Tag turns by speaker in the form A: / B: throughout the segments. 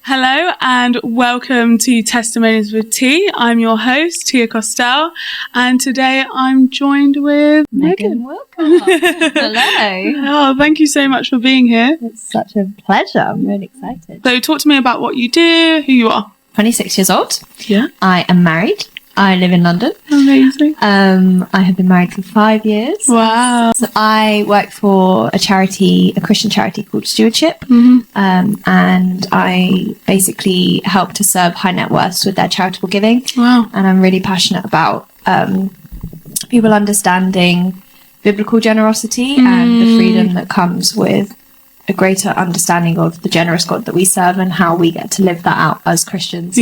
A: Hello and welcome to Testimonies with T. I'm your host, Tia Costell, and today I'm joined with Megan.
B: Welcome. Hello.
A: Oh, thank you so much for being here.
B: It's such a pleasure. I'm really excited.
A: So talk to me about what you do, who you are.
B: 26 years old.
A: Yeah.
B: I am married. I live in London.
A: Amazing.
B: I have been married for 5 years.
A: Wow.
B: So I work for a Christian charity called Stewardship.
A: Mm-hmm.
B: And I basically help to serve high net worths with their charitable giving.
A: Wow.
B: And I'm really passionate about people understanding biblical generosity and the freedom that comes with a greater understanding of the generous God that we serve and how we get to live that out as Christians.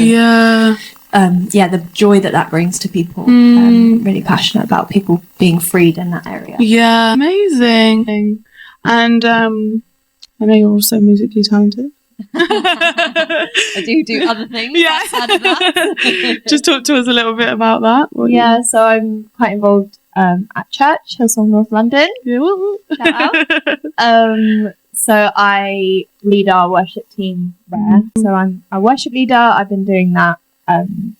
B: And, the joy that brings to people. Really passionate about people being freed in that area.
A: Yeah. Amazing. And I know you're also musically talented.
B: I do other things outside of that.
A: Just talk to us a little bit about that.
B: So I'm quite involved at church, Hillsong North London. Shout out. So I lead our worship team there. So I'm a worship leader. I've been doing that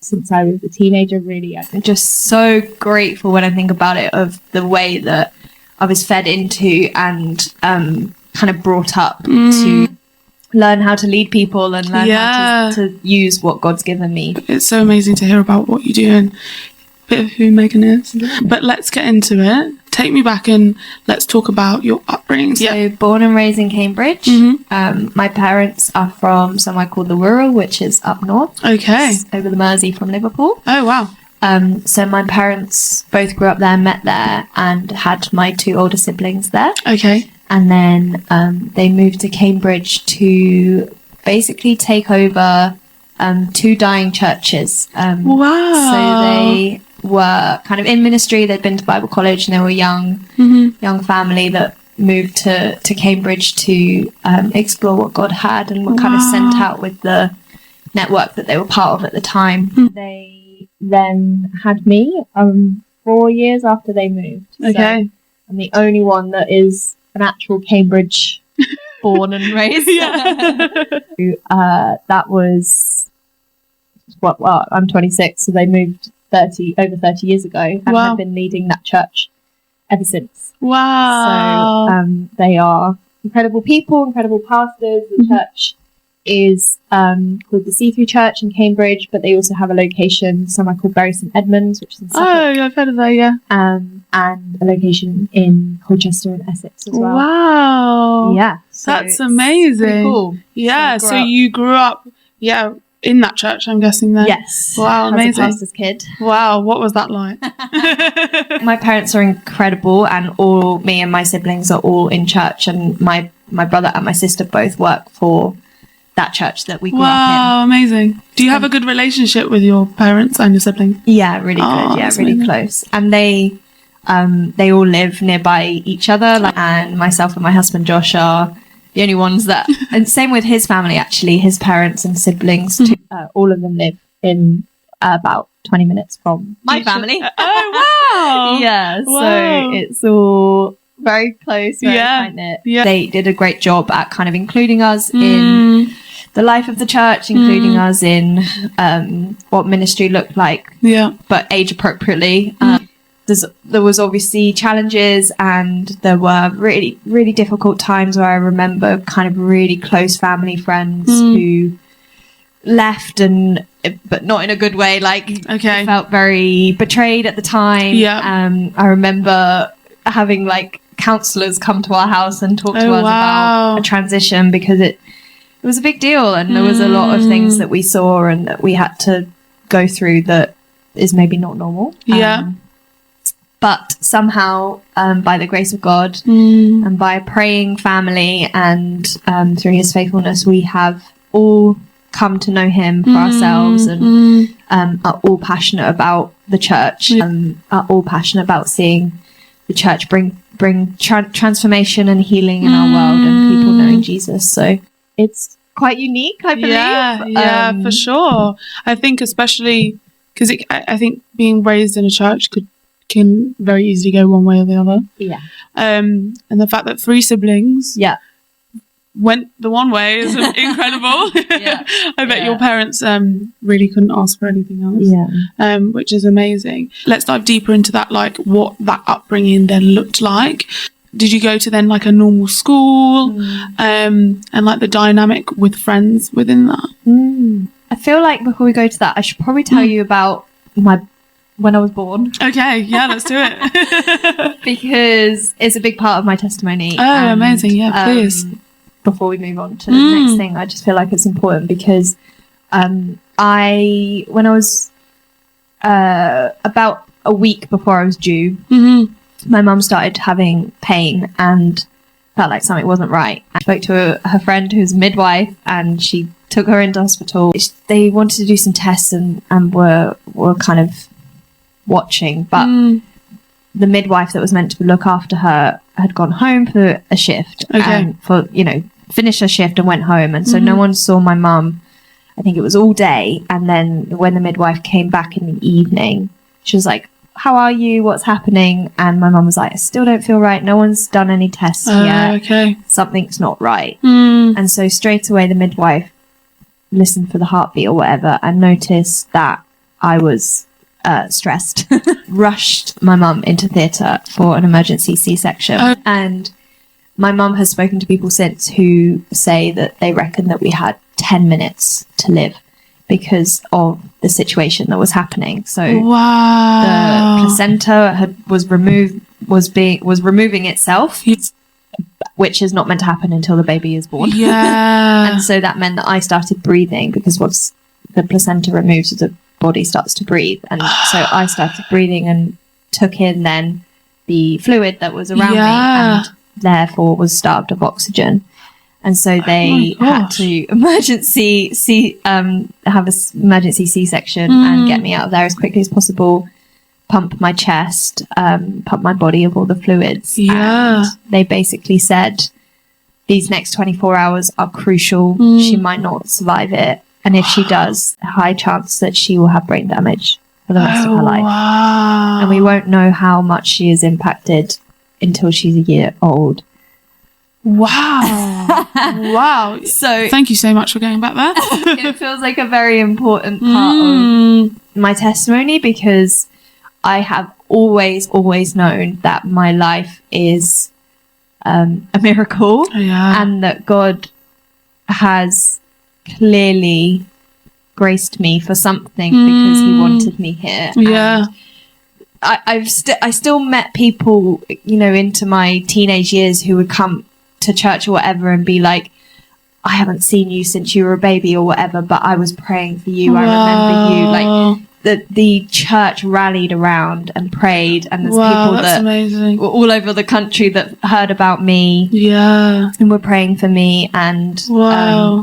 B: since I was a teenager, really. I've been just so grateful when I think about it, of the way that I was fed into and kind of brought up to learn how to lead people and learn how to use what God's given me.
A: It's so amazing to hear about what you do and a bit of who Megan is. But let's get into it. Take me back and let's talk about your upbringing.
B: So born and raised in Cambridge. My parents are from somewhere called the Wirral, which is up north.
A: Okay.
B: Over the Mersey from Liverpool.
A: Oh, wow.
B: So my parents both grew up there, met there, and had my 2 older siblings there.
A: Okay.
B: And then they moved to Cambridge to basically take over 2 dying churches.
A: Wow.
B: So they were kind of in ministry. They'd been to Bible college and they were young family that moved to Cambridge to explore what God had and were kind of sent out with the network that they were part of at the time. They then had me 4 years after they moved.
A: Okay.
B: So I'm the only one that is an actual Cambridge born and raised. That was I'm 26, so they moved over 30 years ago, and have been leading that church ever since.
A: Wow.
B: So they are incredible people, incredible pastors. The church is called the C3 Church in Cambridge, but they also have a location somewhere called Bury St Edmunds, which is in Suffolk.
A: Oh, I've heard of that,
B: and a location in Colchester and Essex as well.
A: Wow.
B: Yeah. So
A: that's amazing.
B: Pretty cool.
A: Yeah, so you grew up, in that church, I'm guessing then.
B: Yes.
A: Wow, amazing.
B: As a pastor's kid.
A: Wow, what was that like?
B: My parents are incredible, and me and my siblings are all in church, and my brother and my sister both work for that church that we grew up in.
A: Wow, amazing. Do you have a good relationship with your parents and your siblings?
B: Yeah, really good. Yeah, really amazing. Close. And they all live nearby each other, and myself and my husband Josh are the only ones that, and same with his family actually, his parents and siblings too. All of them live in about 20 minutes from my family.
A: Oh, wow.
B: Yeah,
A: wow.
B: So it's all very close, very tight-knit. Yeah. They did a great job at kind of including us in the life of the church, including us in what ministry looked like, but age appropriately. There was obviously challenges, and there were really, really difficult times where I remember kind of really close family friends who left, but not in a good way. I felt very betrayed at the time. I remember having counsellors come to our house and talk to us about a transition, because it was a big deal, and there was a lot of things that we saw and that we had to go through that is maybe not normal. But somehow, by the grace of God and by a praying family and through his faithfulness, we have all come to know him for ourselves, and are all passionate about the church, are all passionate about seeing the church bring transformation and healing in our world and people knowing Jesus. So it's quite unique, I believe.
A: Yeah, for sure. I think especially because I think being raised in a church can very easily go one way or the other.
B: Yeah.
A: And the fact that 3 siblings went the one way is incredible.
B: Yeah.
A: I bet your parents really couldn't ask for anything else.
B: Yeah.
A: Which is amazing. Let's dive deeper into that, like what that upbringing then looked like. Did you go to then like a normal school, and like the dynamic with friends within that?
B: I feel like before we go to that, I should probably tell you about when I was born.
A: Okay, yeah, let's do it.
B: Because it's a big part of my testimony.
A: Oh, amazing. Yeah, please.
B: Before we move on to the next thing, I just feel like it's important because when I was about a week before I was due, my mum started having pain and felt like something wasn't right. I spoke to her friend who's a midwife, and she took her into hospital. They wanted to do some tests and were kind of watching, but the midwife that was meant to look after her had gone home for a shift, and finished her shift and went home, and so no one saw my mum. I think it was all day, and then when the midwife came back in the evening, she was like, "How are you? What's happening?" And my mum was like, "I still don't feel right. No one's done any tests yet.
A: Okay.
B: Something's not right." And so straight away the midwife listened for the heartbeat or whatever and noticed that I was stressed. Rushed my mum into theatre for an emergency C-section. And my mum has spoken to people since who say that they reckon that we had 10 minutes to live because of the situation that was happening. So the placenta was removing itself, which is not meant to happen until the baby is born.
A: Yeah.
B: And so that meant that I started breathing, because once the placenta removes, the body starts to breathe. And so I started breathing and took in then the fluid that was around me, and therefore was starved of oxygen. And so they had to have an emergency C-section and get me out of there as quickly as possible, pump my chest, pump my body of all the fluids.
A: Yeah.
B: And they basically said, these next 24 hours are crucial. She might not survive it. And if she does, a high chance that she will have brain damage for the rest of her life.
A: Wow.
B: And we won't know how much she is impacted until she's a year old.
A: Wow. Wow.
B: So
A: thank you so much for going back there.
B: It feels like a very important part of my testimony, because I have always known that my life is a miracle, and that God has clearly graced me for something because he wanted me here.
A: Yeah.
B: And I still met people, into my teenage years who would come to church or whatever and be like, "I haven't seen you since you were a baby," or whatever, but I was praying for you. I remember you. Like the church rallied around and prayed, and there's people that were all over the country that heard about me, and were praying for me, and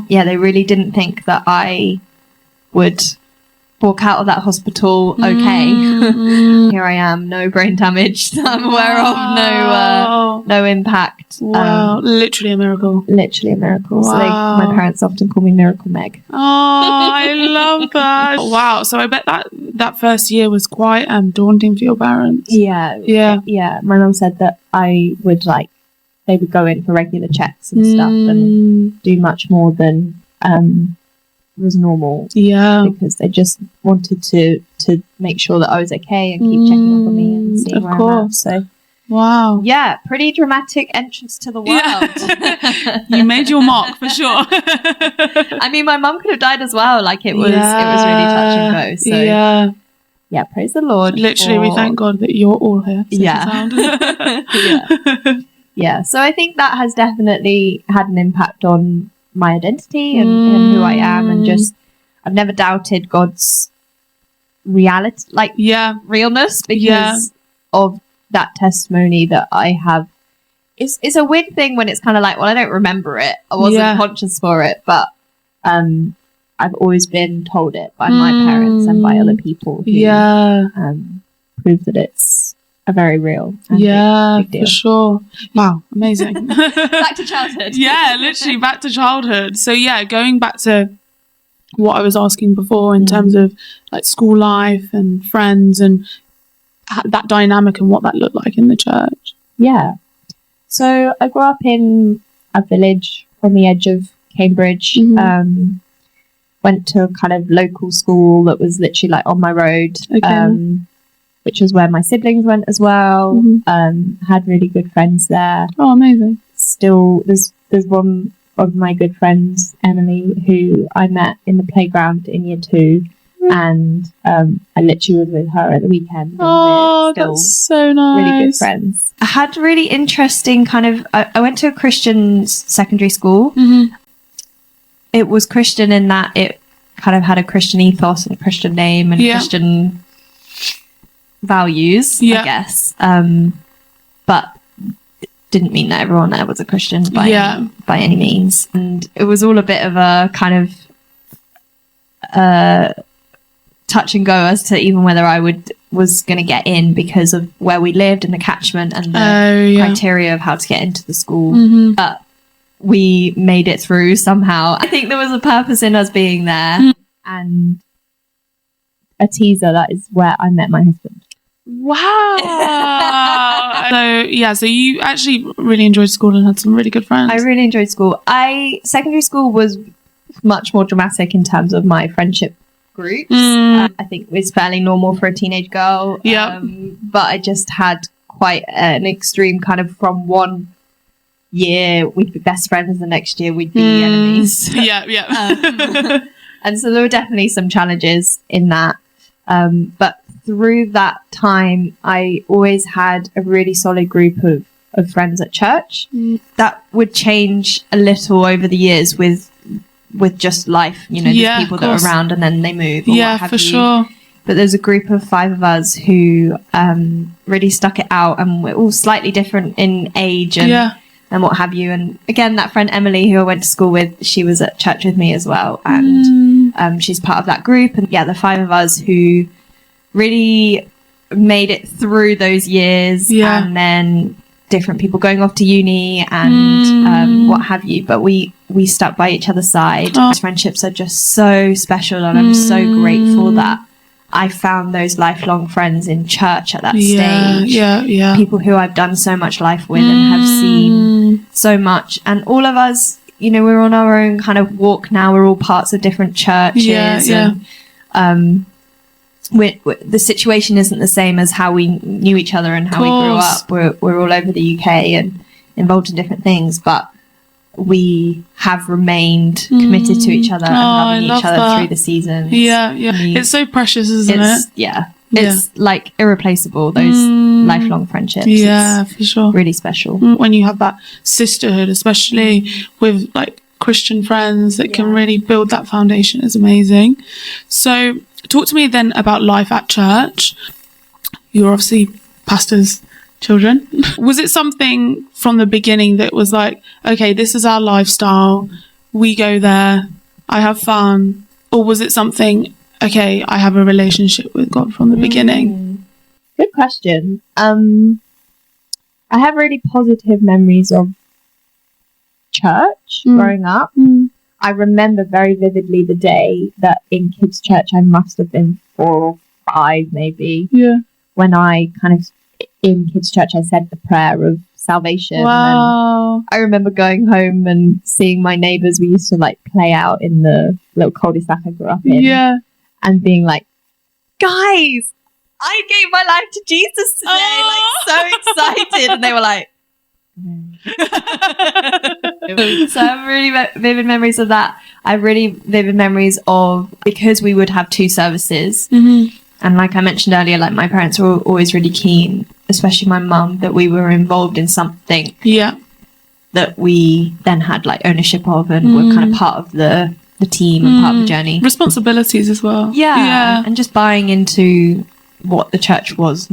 B: they really didn't think that I would walk out of that hospital okay. Here I am, no brain damage that I'm aware of, no impact.
A: Wow, literally a miracle.
B: Literally a miracle. So my parents often call me Miracle Meg.
A: Oh, I love that. Wow. So I bet that first year was quite daunting for your parents.
B: Yeah. My mum said that I would they would go in for regular checks and stuff and do much more than was normal, because they just wanted to make sure that I was okay and keep checking up on me and seeing where I'm at. So
A: wow,
B: pretty dramatic entrance to the world.
A: You made your mark for sure.
B: I mean, my mum could have died as well. It was really touch and go. So praise the Lord.
A: Literally, we thank God that you're all here.
B: So I think that has definitely had an impact on my identity and who I am, and just I've never doubted God's reality, realness, because of that testimony that I have. It's a weird thing when it's kind of I don't remember it, I wasn't conscious for it, but I've always been told it by my parents and by other people who prove that it's a very real big deal.
A: For sure. Wow, amazing.
B: Back to childhood.
A: Literally back to childhood. So going back to what I was asking before in terms of school life and friends and that dynamic and what that looked like in the church.
B: So I grew up in a village on the edge of Cambridge. Went to a kind of local school that was literally like on my road, which was where my siblings went as well. Had really good friends there.
A: Oh, amazing.
B: Still, there's one of my good friends, Emily, who I met in the playground in year 2. And I literally was with her at the weekend.
A: Oh, that's so nice.
B: Really good friends. I had really interesting kind of... I went to a Christian secondary school. It was Christian in that it kind of had a Christian ethos and a Christian name and Christian values, I guess. But it didn't mean that everyone there was a Christian by any means. And it was all a bit of a kind of... touch and go as to even whether I was going to get in because of where we lived and the catchment and the criteria of how to get into the school. But we made it through somehow. I think there was a purpose in us being there. And a teaser, that is where I met my husband.
A: Wow. So you actually really enjoyed school and had some really good friends.
B: I really enjoyed school. Secondary school was much more dramatic in terms of my friendship groups. I think it was fairly normal for a teenage girl. But I just had quite an extreme kind of, from one year we'd be best friends, the next year we'd be enemies. And so there were definitely some challenges in that. But through that time, I always had a really solid group of friends at church. That would change a little over the years with just life, you know, there's people that are around and then they move or what have you. Sure. But there's a group of 5 of us who really stuck it out, and we're all slightly different in age and what have you. And again, that friend Emily, who I went to school with, she was at church with me as well, and she's part of that group. And the 5 of us who really made it through those years, and then different people going off to uni and what have you, but we stuck by each other's side. Those friendships are just so special, and I'm so grateful that I found those lifelong friends in church at that stage. People who I've done so much life with and have seen so much. And all of us, you know, we're on our own kind of walk now. We're all parts of different churches. And the situation isn't the same as how we knew each other and how we grew up. We're all over the UK and involved in different things, but we have remained committed to each other and loving each other through the seasons.
A: It's so precious, isn't it?
B: It's like irreplaceable, those lifelong friendships.
A: For sure.
B: Really special.
A: When you have that sisterhood, especially with like Christian friends that can really build that foundation, is amazing. So talk to me then about life at church. You're obviously pastors' children. Was it something from the beginning that was like, okay, this is our lifestyle, we go there, I have fun? Or was it something, okay, I have a relationship with God from the beginning?
B: Good question. I have really positive memories of church growing up. I remember very vividly the day that in kids' church, I must have been 4 or 5 maybe, when I kind of, in kids' church, I said the prayer of salvation. And I remember going home and seeing my neighbours. We used to like play out in the little cul-de-sac I grew up in, and being like, guys, I gave my life to Jesus today, like so excited. And they were like, so I have really vivid memories of that. I have really vivid memories of, because we would have 2 services, and like I mentioned earlier, like my parents were always really keen, especially my mum, that we were involved in something that we then had like ownership of, and were kind of part of the team and part of the journey,
A: responsibilities as well.
B: And just buying into what the church was.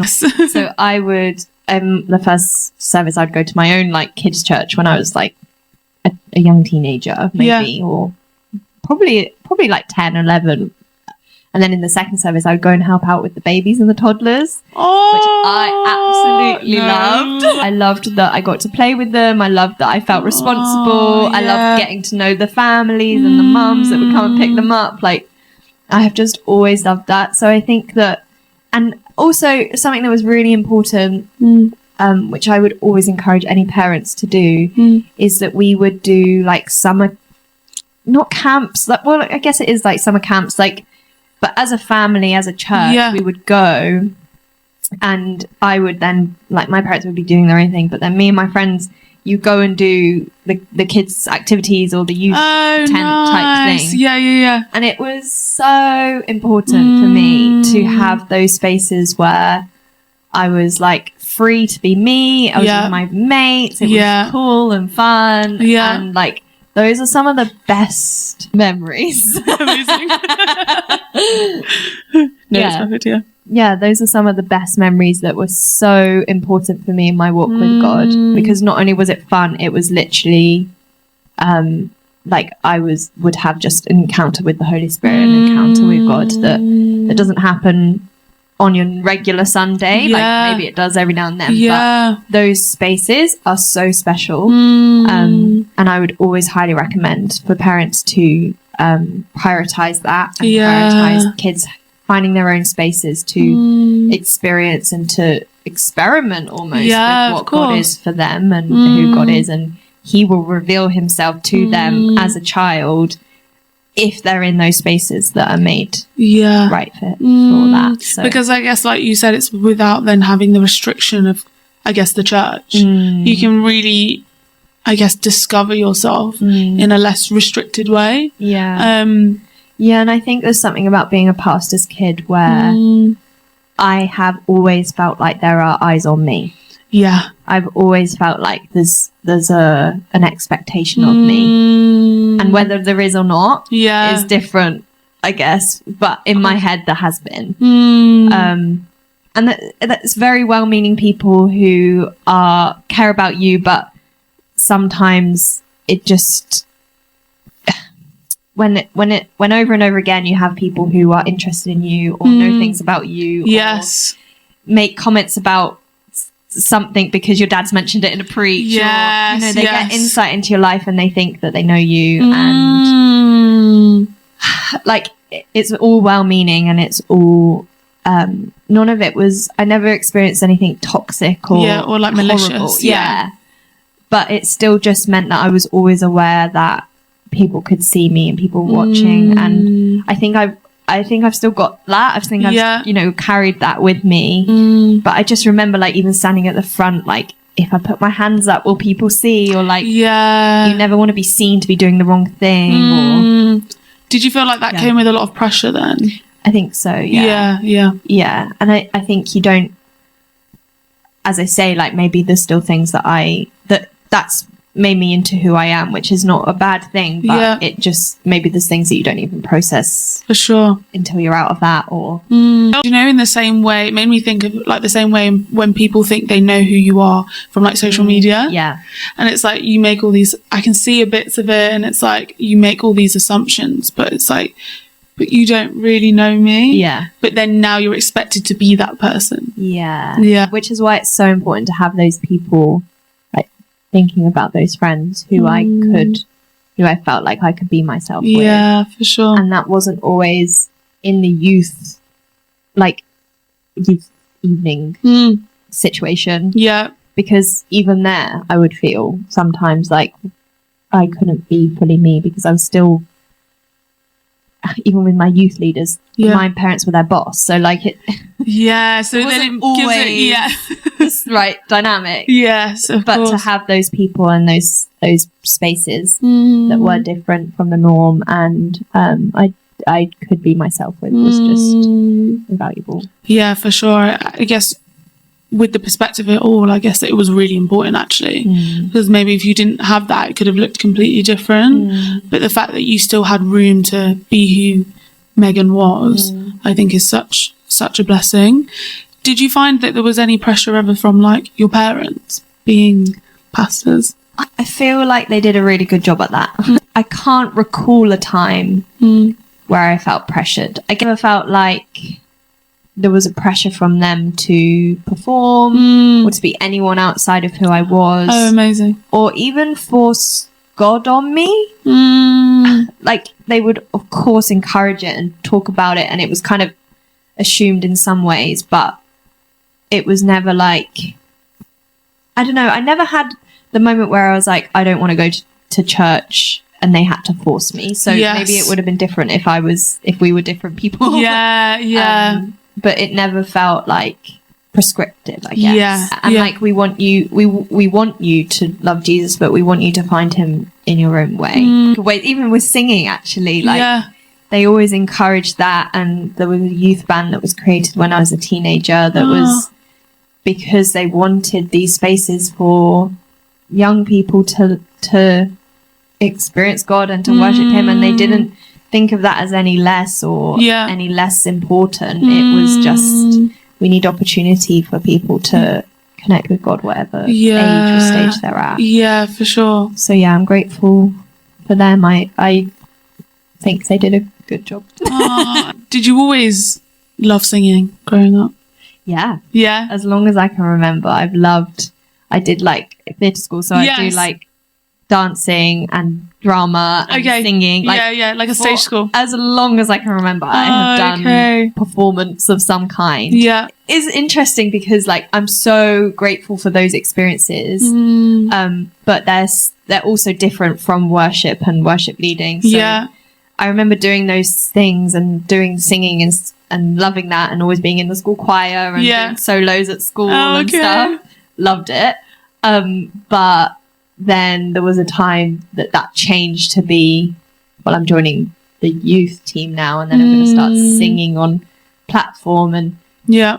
B: So I would the first service I'd go to my own like kids church when I was like a young teenager maybe, or probably like 10, 11. And then in the second service, I would go and help out with the babies and the toddlers, which I absolutely loved. I loved that I got to play with them. I loved that I felt responsible. I loved getting to know the families and the mums that would come and pick them up. Like, I have just always loved that. So I think that, and also something that was really important which I would always encourage any parents to do, is that we would do like summer, not camps, like, well, I guess it is like summer camps, like, but as a family, as a church, we would go, and I would then, like, my parents would be doing their own thing, but then me and my friends, you go and do the kids' activities or the youth tent type thing.
A: Yeah.
B: And it was so important for me to have those spaces where I was like free to be me. I was with my mates. It was cool and fun.
A: Yeah.
B: And like, those are some of the best memories.
A: Amazing. It's perfect,
B: yeah, those are some of the best memories that were so important for me in my walk with God, because not only was it fun, it was literally like I would have just an encounter with the Holy Spirit, an encounter with God that doesn't happen on your regular Sunday. Like maybe it does every now and then, but those spaces are so special. And I would always highly recommend for parents to prioritize that and prioritize kids finding their own spaces to experience and to experiment almost with what God is for them and who God is, and he will reveal himself to them as a child if they're in those spaces that are made right fit for that. So.
A: Because I guess, like you said, it's without then having the restriction of, I guess, the church. You can really, I guess, discover yourself in a less restricted way.
B: Yeah, and I think there's something about being a pastor's kid where I have always felt like there are eyes on me.
A: Yeah.
B: I've always felt like there's an expectation of me. And whether there is or not is different, I guess. But in my head, there has been. And that's very well-meaning people who care about you, but sometimes it just... When over and over again, you have people who are interested in you or know things about you, or make comments about something because your dad's mentioned it in a preach, or they get insight into your life and they think that they know you, and like it's all well-meaning and it's all none of it was. I never experienced anything toxic or
A: like malicious.
B: But it still just meant that I was always aware that people could see me and people watching, and I think I've still got that. I think I've carried that with me. But I just remember, like, even standing at the front, like, if I put my hands up, will people see? Or like, you never want to be seen to be doing the wrong thing. Or
A: did you feel like that came with a lot of pressure then?
B: I think so. Yeah. And I think you don't, as I say, like, maybe there's still things that's made me into who I am, which is not a bad thing, but it just, maybe there's things that you don't even process
A: for sure
B: until you're out of that. Or
A: in the same way, it made me think of like the same way when people think they know who you are from like social media, and it's like you make all these, I can see a bits of it, and it's like you make all these assumptions, but it's like, but you don't really know me, but then now you're expected to be that person, which is why it's so important to have those people, thinking about those friends who I felt like I could be myself with. Yeah, for sure.
B: And that wasn't always in the youth evening situation.
A: Yeah.
B: Because even there, I would feel sometimes like I couldn't be fully me because I was still, even with my youth leaders, my parents were their boss. So like it...
A: Yeah, so then it gives it...
B: this right dynamic.
A: Yes, of course.
B: To have those people and those spaces that were different from the norm, and I could be myself with, was just invaluable.
A: Yeah, for sure. I guess with the perspective of it all, I guess it was really important actually, because maybe if you didn't have that, it could have looked completely different. But the fact that you still had room to be who Megan was, I think is such a blessing. Did you find that there was any pressure ever from like your parents being pastors?
B: I feel like they did a really good job at that. I can't recall a time where I felt pressured. I never felt like there was a pressure from them to perform or to be anyone outside of who I was.
A: Oh, amazing.
B: Or even force God on me. Like, they would, of course, encourage it and talk about it, and it was kind of assumed in some ways, but it was never like I don't know. I never had the moment where I was like, I don't want to go to church, and they had to force me. So maybe it would have been different if we were different people.
A: Yeah.
B: But it never felt like prescriptive, I guess.
A: Yeah.
B: And like we want you to love Jesus, but we want you to find him in your own way. Wait, even with singing, actually, like they always encouraged that. And there was a youth band that was created when I was a teenager that was because they wanted these spaces for young people to experience God and to worship him, and they didn't think of that as any less or any less important. It was just, we need opportunity for people to connect with God whatever age or stage they're at.
A: Yeah, for sure.
B: So I'm grateful for them. I think they did a good job.
A: Did you always love singing growing up?
B: Yeah, as long as I can remember. I did like theatre school, so I do like dancing and drama and singing. Like,
A: like a stage school.
B: As long as I can remember, I have done performance of some kind.
A: Yeah,
B: it's interesting because like I'm so grateful for those experiences, but they're also different from worship and worship leading. So I remember doing those things and doing singing and loving that, and always being in the school choir and doing solos at school and stuff. Loved it. But then there was a time that changed to be, well, I'm joining the youth team now, and then I'm going to start singing on platform, and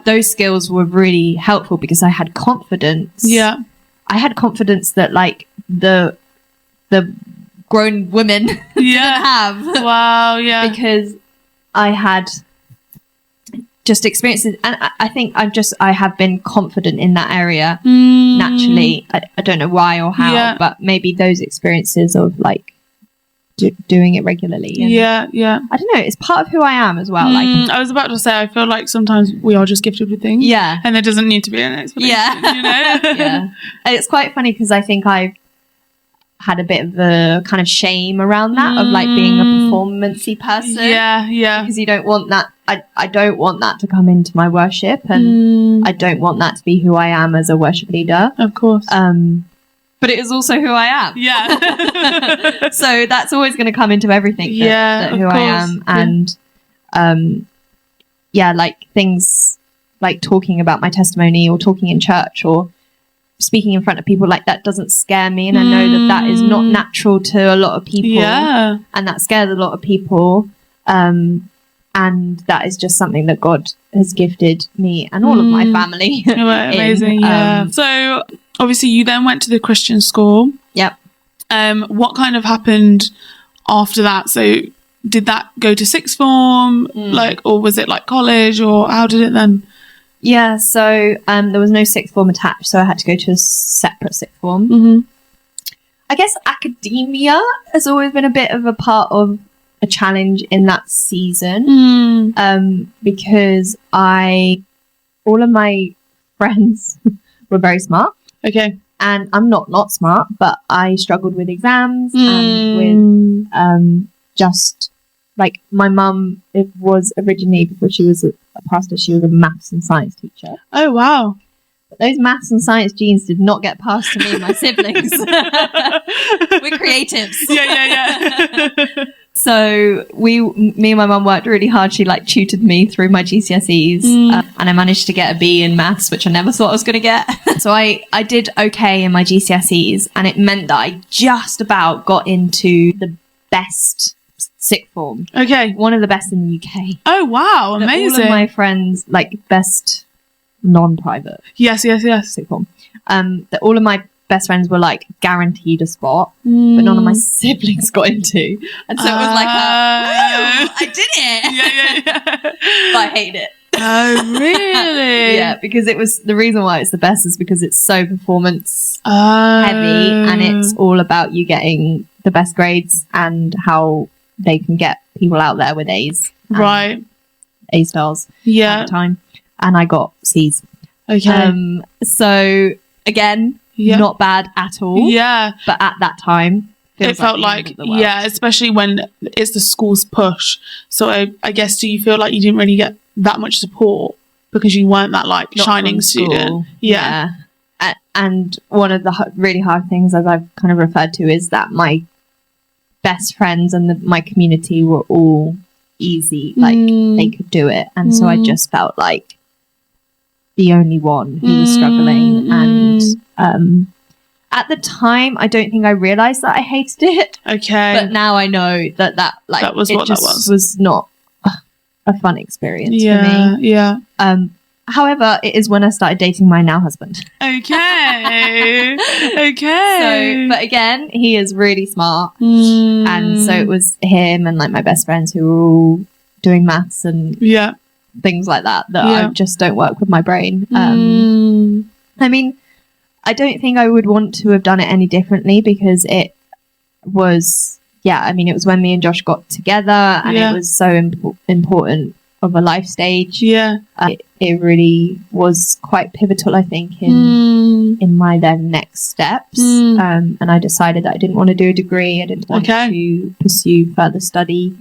B: those skills were really helpful because I had confidence. I had confidence that like the grown women didn't have.
A: Wow.
B: Because I had just experiences, and I think I have been confident in that area naturally. I don't know why or how, but maybe those experiences of like doing it regularly. And I don't know, it's part of who I am as well. Like
A: I was about to say, I feel like sometimes we are just gifted with things, and there doesn't need to be an explanation. You know.
B: And it's quite funny because I think I've had a bit of a kind of shame around that of like being a performance-y person. Because you don't want that. I don't want that to come into my worship, and I don't want that to be who I am as a worship leader.
A: Of course.
B: But it is also who I am. So that's always going to come into everything. That who I am, and like things like talking about my testimony or talking in church or speaking in front of people, like that doesn't scare me, and I know that is not natural to a lot of people, and that scares a lot of people, and that is just something that God has gifted me and all of my family.
A: Amazing. So obviously you then went to the Christian school. What kind of happened after that? So did that go to sixth form, like, or was it like college, or how did it then?
B: So there was no sixth form attached, so I had to go to a separate sixth form. I guess academia has always been a bit of a part of a challenge in that season, because all of my friends were very smart. And I'm not smart, but I struggled with exams and with just like my mum. It was originally, before she was a pastor, she was a maths and science teacher.
A: Oh wow!
B: But those maths and science genes did not get passed to me and my siblings. We're creatives. So me and my mum worked really hard. She like tutored me through my GCSEs, and I managed to get a B in maths, which I never thought I was going to get. So I did okay in my GCSEs, and it meant that I just about got into the best sixth form. One of the best in the UK.
A: Oh wow, amazing.
B: All of my friends, like best non-private.
A: Yes.
B: Sixth form. That all of my best friends were like guaranteed a spot, but none of my siblings got into. And so it was like, I did it. But I hate it.
A: Oh, really?
B: Because it was, the reason why it's the best is because it's so performance heavy, and it's all about you getting the best grades and how they can get people out there with A's.
A: Right.
B: A stars at the time. And I got C's. So again, not bad at all. But at that time,
A: it felt like especially when it's the school's push. So I guess, do you feel like you didn't really get that much support because you weren't that like
B: not
A: shining student?
B: And one of the really hard things, as I've kind of referred to, is that my best friends and my community were all easy, like they could do it. And so I just felt like the only one who was struggling. And at the time, I don't think I realised that I hated it.
A: Okay.
B: But now I know that
A: was what that
B: was not a fun experience for me.
A: Yeah.
B: However, it is when I started dating my now husband.
A: Okay. Okay.
B: So, but again, he is really smart. And so it was him and like my best friends who were all doing maths and things like that I just don't work with my brain. I mean, I don't think I would want to have done it any differently, because it was, it was when me and Josh got together, and it was so important of a life stage. It really was quite pivotal, I think, in my then next steps. And I decided that I didn't want to do a degree. I didn't want to pursue further study.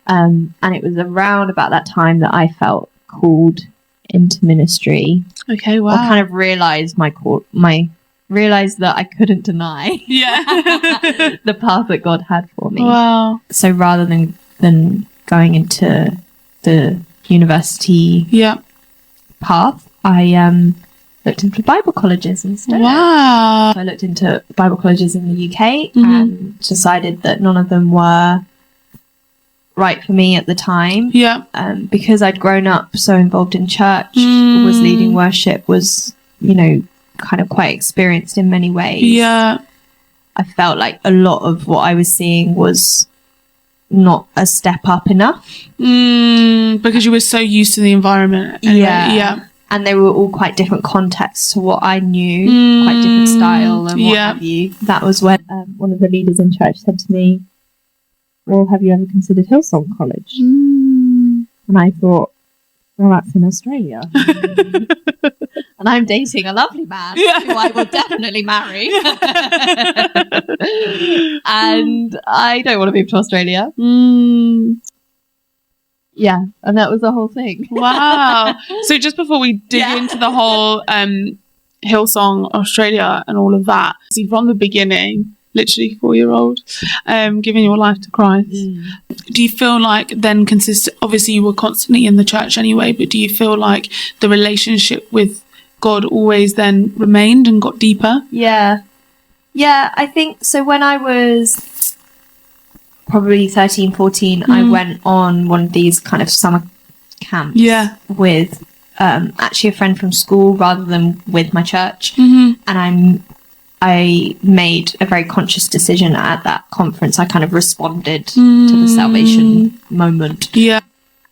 B: And it was around about that time that I felt called into ministry.
A: Okay, wow.
B: I kind of realised realised that I couldn't deny the path that God had for me.
A: Wow.
B: So rather than going into the university path, I looked into Bible colleges instead.
A: Wow.
B: So I looked into Bible colleges in the UK and decided that none of them were right for me at the time. Because I'd grown up so involved in church, was leading worship, was, kind of quite experienced in many ways. I felt like a lot of what I was seeing was not a step up enough.
A: Because you were so used to the environment. Anyway.
B: And they were all quite different contexts to what I knew, quite different style and what have you. That was when one of the leaders in church said to me, well, have you ever considered Hillsong College? And I thought, well, that's in Australia. And I'm dating a lovely man who I will definitely marry. And I don't want to move to Australia. Yeah, and that was the whole thing.
A: Wow. So just before we dig into the whole Hillsong Australia and all of that, see, from the beginning, literally 4-year-old, giving your life to Christ. Do you feel like then obviously you were constantly in the church anyway, but do you feel like the relationship with God always then remained and got deeper?
B: Yeah, I think so. When I was probably 13, 14, I went on one of these kind of summer camps with actually a friend from school rather than with my church. And I made a very conscious decision at that conference. I kind of responded to the salvation moment.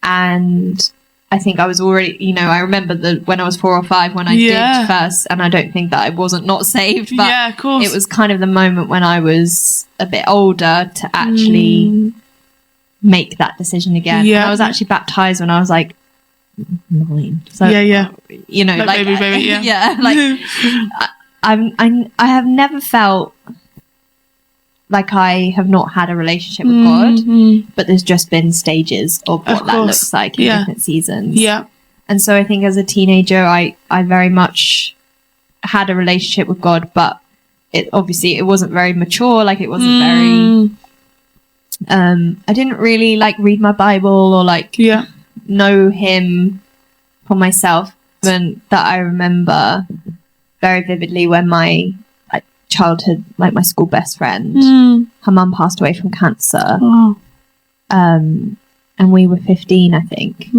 B: And I think I was already, I remember when I was 4 or 5 when I did first, and I don't think that I wasn't not saved, but
A: of course.
B: It was kind of the moment when I was a bit older to actually make that decision again. And I was actually baptized when I was like 9. So,
A: like
B: baby, like I have never felt like I have not had a relationship with God, but there's just been stages of what that looks like in different seasons. And so I think as a teenager, I very much had a relationship with God, but it wasn't very mature. Like it wasn't very, I didn't really like read my Bible or know him for myself. And that I remember very vividly when my childhood, like my school best friend, her mum passed away from cancer. And we were 15, I think.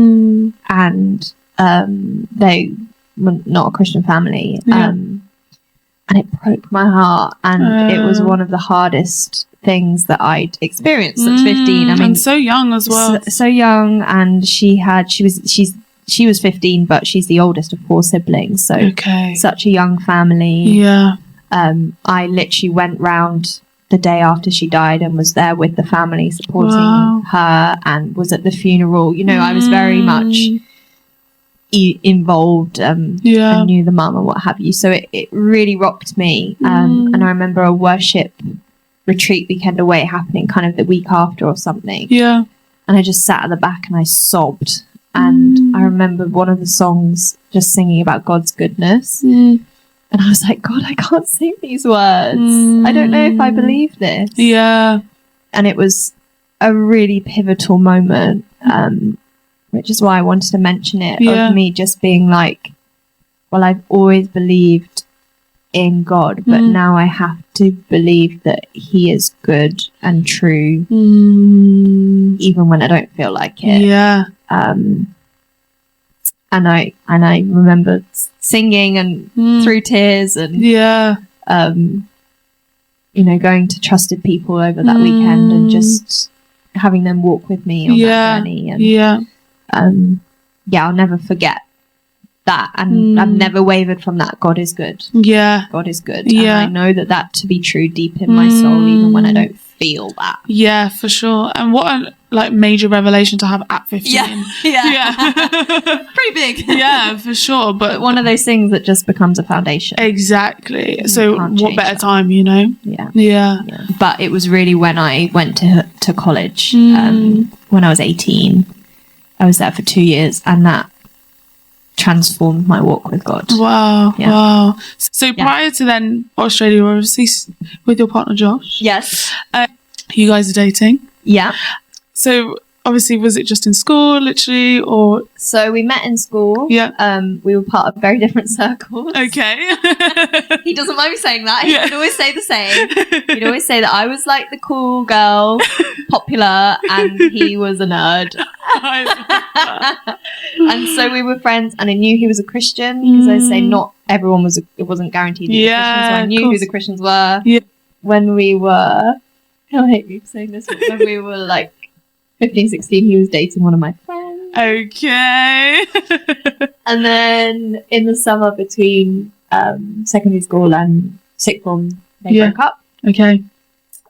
B: And they were not a Christian family. And it broke my heart. And it was one of the hardest things that I'd experienced at 15. I mean,
A: and so young as well.
B: So young. And she was 15, but she's the oldest of 4 siblings. So such a young family. I literally went round the day after she died and was there with the family supporting her and was at the funeral. I was very much involved and knew the mum and what have you. So it really rocked me. And I remember a worship retreat weekend away happening kind of the week after or something. And I just sat at the back and I sobbed. And I remember one of the songs just singing about God's goodness. And I was like, God, I can't sing these words. I don't know if I believe this.
A: Yeah.
B: And it was a really pivotal moment, which is why I wanted to mention it, of me just being like, well, I've always believed in God, but now I have to believe that he is good and true, even when I don't feel like it.
A: Yeah.
B: And I remember singing and through tears and you know, going to trusted people over that weekend and just having them walk with me on that journey. And I'll never forget that, and I've never wavered from that. God is good. God is good. And I know that to be true deep in my soul, even when I don't feel that.
A: Yeah, for sure. And what a major revelation to have at 15.
B: Pretty big.
A: Yeah, for sure. But
B: one of those things that just becomes a foundation.
A: Exactly. So what better time, you know?
B: Yeah. But it was really when I went to college, when I was 18. I was there for 2 years, and that transformed my walk with God.
A: Wow. So prior to then Australia, obviously with your partner Josh.
B: Yes.
A: You guys are dating.
B: Yeah.
A: So obviously, was it just in school, literally, or?
B: So we met in school.
A: Yeah.
B: We were part of very different circles.
A: Okay.
B: He doesn't mind me saying that. He would always say the same. He'd always say that I was like the cool girl, popular, and he was a nerd. And so we were friends, and I knew he was a Christian, because I say not everyone was. It wasn't guaranteed.
A: Yeah.
B: So I knew who the Christians were.
A: Yeah.
B: When we were, I hate me saying this, but when we were like 15, 16, he was dating one of my friends.
A: Okay.
B: And then in the summer between secondary school and sixth form, they broke up.
A: Okay.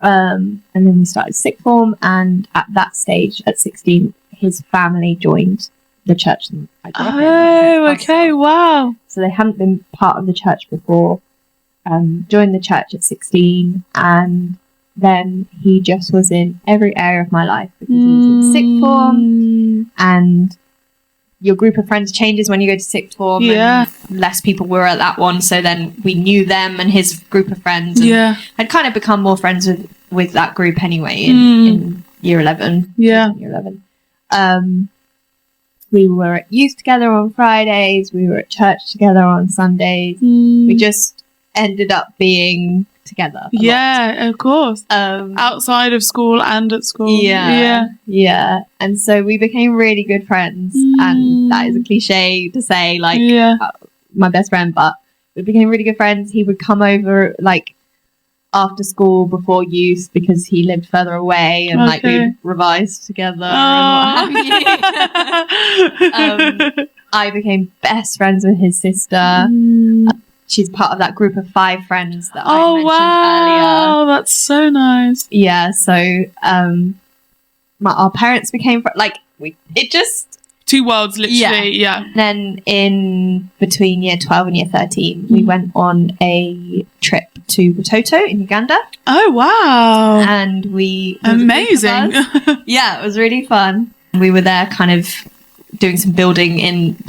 B: And then we started sixth form, and at that stage, at 16, his family joined the church that I grew up in.
A: Oh, okay, wow.
B: So they hadn't been part of the church before, joined the church at 16, and then he just was in every area of my life, because he was in sixth form, and your group of friends changes when you go to sixth form, and less people were at that one, so then we knew them and his group of friends, and I'd kind of become more friends with that group anyway in year 11. Year 11. We were at youth together on Fridays, we were at church together on Sundays. We just ended up being together.
A: Of course. Outside of school and at school.
B: Yeah. And so we became really good friends, and that is a cliche to say, like, my best friend, but we became really good friends. He would come over like after school before youth, because he lived further away, and like we'd revise together and what have you. I became best friends with his sister. She's part of that group of 5 friends that I mentioned earlier.
A: Oh, that's so nice.
B: Yeah, so our parents became it just
A: 2 worlds, literally. Yeah.
B: Then in between year 12 and year 13, we went on a trip to Watoto in Uganda.
A: Oh, wow.
B: And
A: amazing.
B: Yeah, it was really fun. We were there kind of doing some building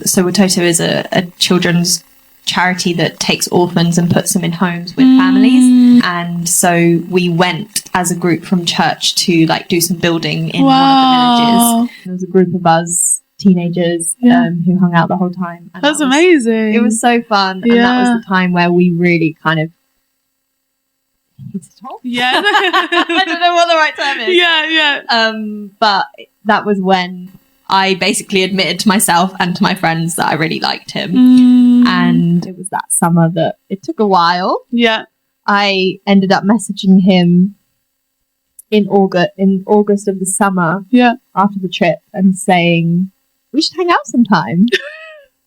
B: so Watoto is a children's charity that takes orphans and puts them in homes with families, and so we went as a group from church to like do some building in one of the villages. There was a group of us teenagers who hung out the whole time, and
A: that's amazing.
B: It was so fun, and that was the time where we really kind of hit it off. I don't know what the right term is. But that was when I basically admitted to myself and to my friends that I really liked him. And it was that summer that it took a while. I ended up messaging him in August of the summer after the trip, and saying, we should hang out sometime.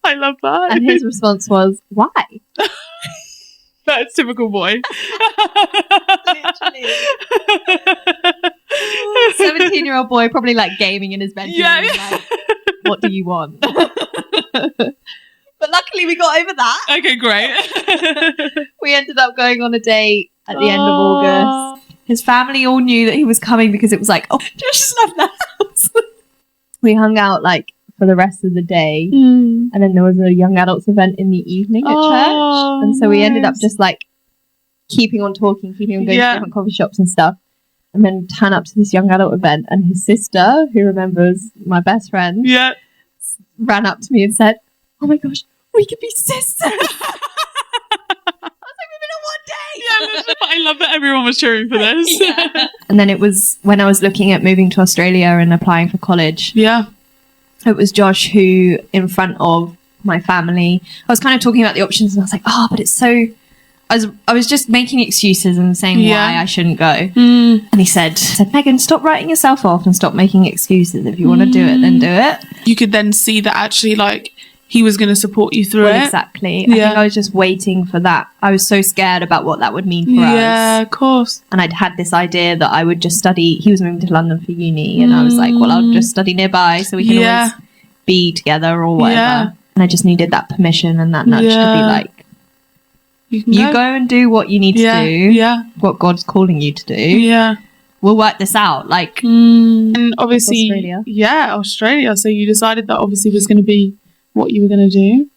A: I love that.
B: And his response was, why?
A: That's typical boy.
B: Literally. 17-year-old boy, probably like gaming in his bedroom. Like, what do you want? But luckily we got over that.
A: Okay, great.
B: We ended up going on a date at the end of August. His family all knew that he was coming, because it was like, oh, Josh has left the house. We hung out like for the rest of the day. And then there was a young adults event in the evening at church. And so we ended up just like keeping on talking, keeping on going to different coffee shops and stuff. And then turn up to this young adult event, and his sister, who remembers my best friend, ran up to me and said, "Oh my gosh, we could be sisters."
A: I love that everyone was cheering for this.
B: And then it was when I was looking at moving to Australia and applying for college. It was Josh who, in front of my family, I was kind of talking about the options, and I was like, but it's so... I was just making excuses and saying why I shouldn't go. And he said, "Megan, stop writing yourself off and stop making excuses. If you want to do it, then do it."
A: You could then see that actually, like, he was going to support you through it.
B: Exactly. I think I was just waiting for that. I was so scared about what that would mean for us.
A: Yeah, of course.
B: And I'd had this idea that I would just study. He was moving to London for uni, and I was like, well, I'll just study nearby so we can always be together or whatever. And I just needed that permission and that nudge to be like, you go and do what you need to do, what God's calling you to do. We'll work this out. Like,
A: and obviously, Australia. So you decided that obviously was going to be what you were going to do.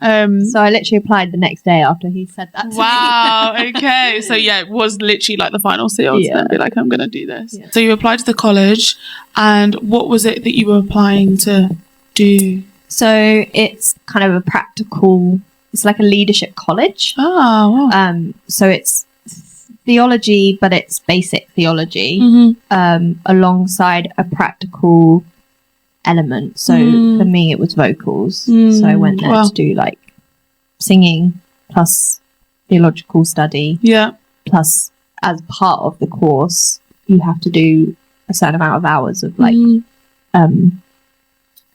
B: So I literally applied the next day after he said that to me.
A: Wow. Okay. So it was literally like the final seal to then be like, I'm going to do this. So you applied to the college, and what was it that you were applying to do?
B: So it's kind of a practical... It's like a leadership college.
A: Oh, wow.
B: So it's theology, but it's basic theology alongside a practical element. So for me, it was vocals. So I went there to do like singing plus theological study. Plus, as part of the course, you have to do a certain amount of hours of like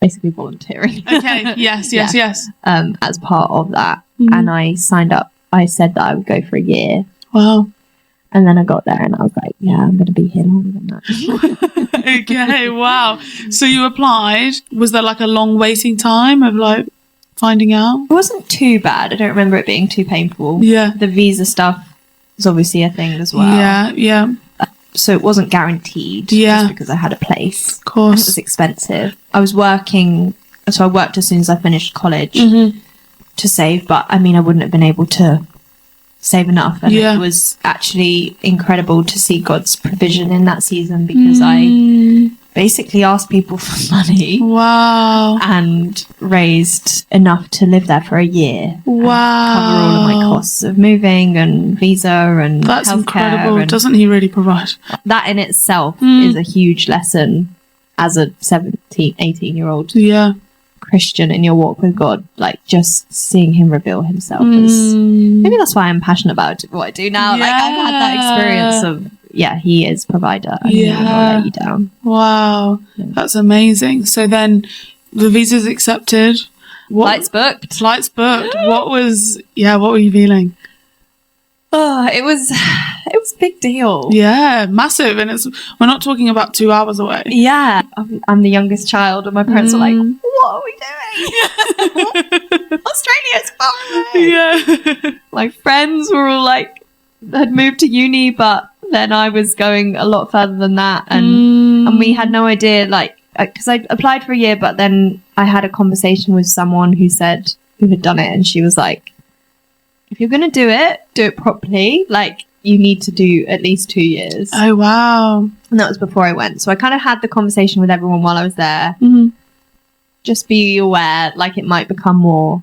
B: basically volunteering.
A: Okay. Yes.
B: As part of that. And I signed up. I said that I would go for a year.
A: Wow.
B: And then I got there and I was like, I'm going to be here longer than that.
A: Okay. Wow. So you applied. Was there like a long waiting time of like finding out?
B: It wasn't too bad. I don't remember it being too painful. The visa stuff is obviously a thing as well. So it wasn't guaranteed just because I had a place.
A: Of course.
B: It was expensive. I was working, so I worked as soon as I finished college to save, but I mean, I wouldn't have been able to save enough. And it was actually incredible to see God's provision in that season because I basically asked people for money.
A: Wow.
B: And raised enough to live there for a year.
A: Wow.
B: Cover all of my costs of moving and visa and
A: that's
B: healthcare.
A: Incredible.
B: And
A: doesn't he really provide?
B: that in itself is a huge lesson as a 17, 18-year-old Christian in your walk with God. Like just seeing him reveal himself is maybe that's why I'm passionate about what I do now. Like I've had that experience of he is provider and he will not let you down.
A: Wow. That's amazing. So then the visa's accepted.
B: Flights booked.
A: What were you feeling?
B: Oh, it was a big deal.
A: Yeah, massive. And we're not talking about 2 hours away.
B: Yeah. I'm the youngest child and my parents are like, what are we doing? Australia's far away. Yeah. My friends were all like, had moved to uni, but then I was going a lot further than that. And we had no idea, like, because I applied for a year, but then I had a conversation with someone who had done it. And she was like, if you're going to do it properly. Like, you need to do at least 2 years.
A: Oh, wow.
B: And that was before I went. So I kind of had the conversation with everyone while I was there. Just be aware, like, it might become more.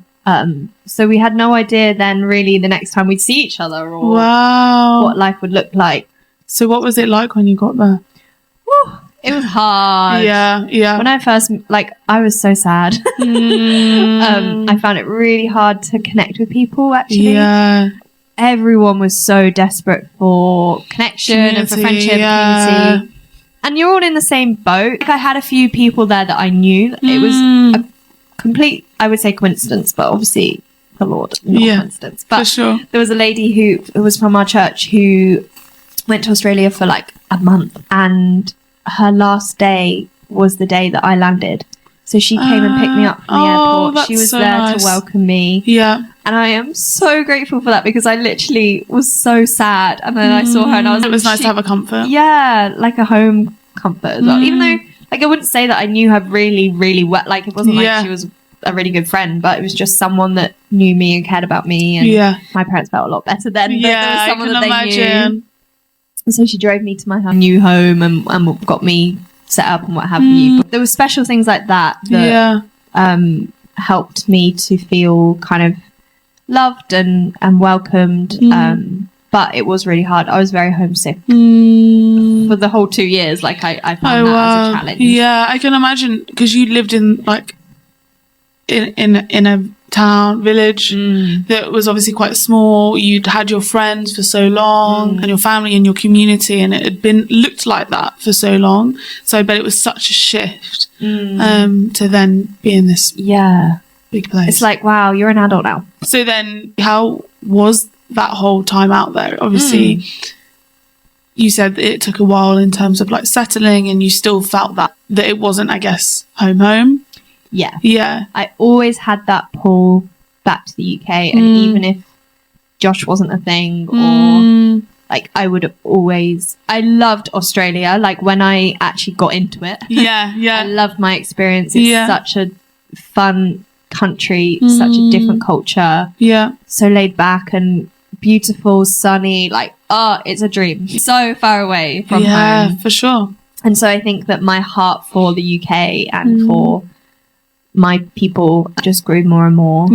B: So we had no idea then really the next time we'd see each other or what life would look like. So
A: what was it like when you got there?
B: Whew, it was hard.
A: Yeah.
B: When I first, I was so sad. I found it really hard to connect with people, actually.
A: Yeah.
B: Everyone was so desperate for connection and for friendship, community. And you're all in the same boat. Like, I had a few people there that I knew. It was a complete, I would say, coincidence, but obviously the Lord, not coincidence. But
A: for sure.
B: There was a lady who was from our church who went to Australia for like a month, and her last day was the day that I landed. So she came and picked me up from the airport. She was so there nice to welcome me.
A: Yeah.
B: And I am so grateful for that because I literally was so sad. And then I saw her and I was
A: it was nice to have a comfort.
B: Yeah, like a home comfort as well. Even though like, I wouldn't say that I knew her really, really well. Like, it wasn't like she was a really good friend, but it was just someone that knew me and cared about me. And my parents felt a lot better then.
A: Yeah,
B: there was someone
A: I can imagine.
B: And so she drove me to my new home and got me set up and what have you. But there were special things like that helped me to feel kind of loved and welcomed. But it was really hard. I was very homesick for the whole 2 years. Like, I found that as a challenge.
A: Yeah, I can imagine, because you lived in like in a town, village that was obviously quite small. You'd had your friends for so long and your family and your community, and it had been looked like that for so long. So I bet it was such a shift to then be in this big place.
B: It's like, wow, you're an adult now.
A: So then how was that whole time out there? Obviously you said that it took a while in terms of like settling, and you still felt that it wasn't, I guess, home.
B: Yeah. I always had that pull back to the UK, and even if Josh wasn't a thing, or like, I loved Australia. Like, when I actually got into it, I loved my experience. It's such a fun country, such a different culture. So laid back and beautiful, sunny. Like, it's a dream. So far away from home.
A: For sure.
B: And so I think that my heart for the UK and for my people just grew more and more.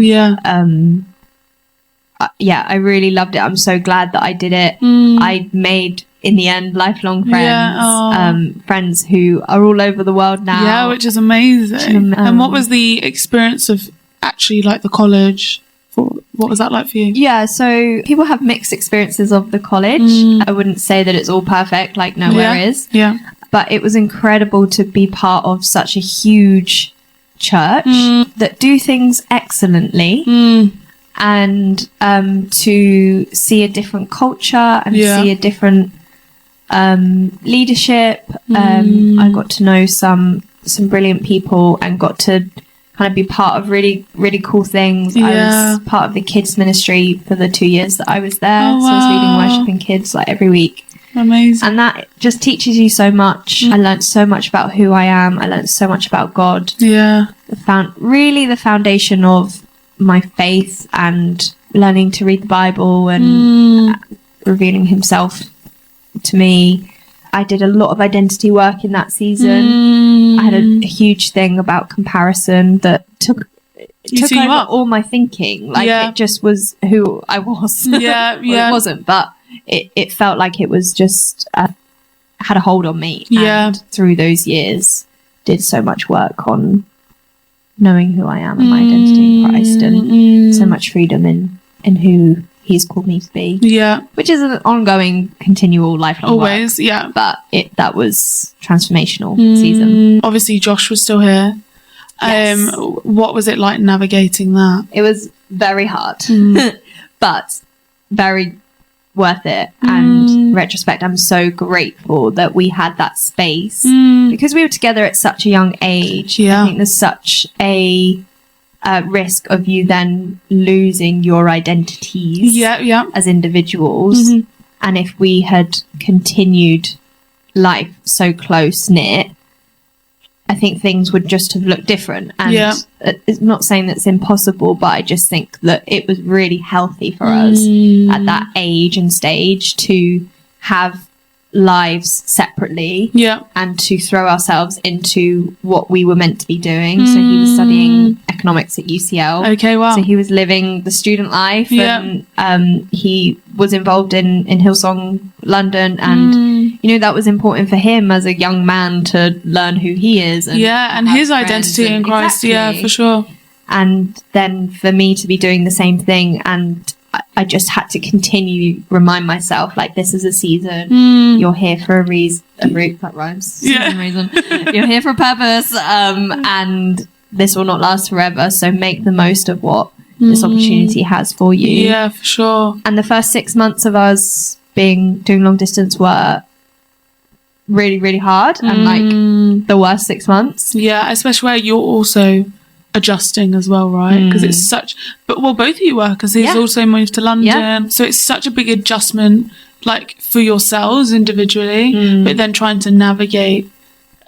B: I really loved it. I'm so glad that I did it. I made, in the end, lifelong friends, friends who are all over the world now.
A: Which is amazing. And what was the experience of actually, like, the college? What was that like for you?
B: So people have mixed experiences of the college. I wouldn't say that it's all perfect, like nowhere is. But it was incredible to be part of such a huge church that do things excellently, and to see a different culture and see a different leadership. I got to know some brilliant people and got to kind of be part of really, really cool things. I was part of the kids ministry for the 2 years that I was there. So I was leading worshiping kids like every week.
A: Amazing.
B: And that just teaches you so much. I learned so much about who I am. I learned so much about God. Really the foundation of my faith, and learning to read the Bible and revealing himself to me. I did a lot of identity work in that season. I had a huge thing about comparison that took over all my thinking. Like, it just was who I was. Well, it wasn't, but it felt like it was just had a hold on me. And through those years, did so much work on knowing who I am and my identity in Christ, and so much freedom in who He's called me to be. Which is an ongoing, continual, lifelong work. But that was transformational season.
A: Obviously, Josh was still here. What was it like navigating that?
B: It was very hard, but very worth it. And in retrospect, I'm so grateful that we had that space, because we were together at such a young age. I think there's such a risk of you then losing your identities as individuals. And if we had continued life so close knit, I think things would just have looked different. And it's not saying that it's impossible, but I just think that it was really healthy for us at that age and stage to have lives separately and to throw ourselves into what we were meant to be doing. So he was studying economics at UCL. So he was living the student life, and he was involved in Hillsong London, and you know, that was important for him as a young man to learn who he is and
A: his identity in Christ. For sure.
B: And then for me to be doing the same thing, and I just had to continue remind myself, like, this is a season. You're here for a reason. That rhymes. Reason. You're here for a purpose, and this will not last forever. So make the most of what this opportunity has for you.
A: For sure.
B: And the first 6 months of us doing long distance were really, really hard, and like the worst 6 months.
A: Especially where you're also adjusting as well, right? Because it's such, but well, both of you were, because he's also moved to London, so it's such a big adjustment, like, for yourselves individually, but then trying to navigate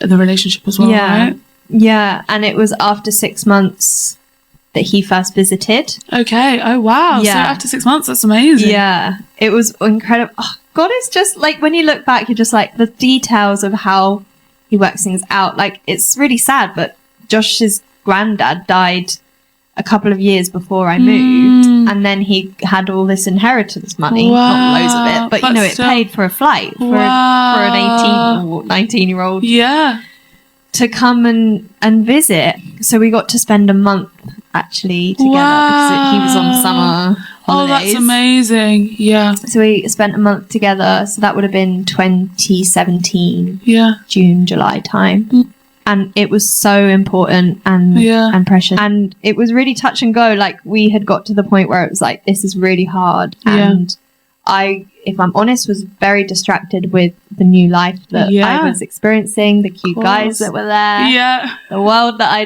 A: the relationship as well, right?
B: Yeah, and it was after 6 months that he first visited.
A: Okay. Oh, wow.
B: Yeah.
A: So after 6 months, that's amazing.
B: Yeah, it was incredible. Oh, God is just like, when you look back, you're just like, the details of how he works things out. Like, it's really sad, but Josh's granddad died a couple of years before I moved, and then he had all this inheritance money, not loads of it, but you know, it paid for a flight for an 18 or 19-year-old.
A: Yeah.
B: To come and visit. So we got to spend a month actually together because he was on summer holidays.
A: Oh, that's amazing. Yeah.
B: So we spent a month together. So that would have been 2017.
A: Yeah.
B: June, July time. And it was so important and precious. And it was really touch and go. Like, we had got to the point where it was like, this is really hard. And I, if I'm honest, was very distracted with the new life that I was experiencing, the cute guys that were there, the world that I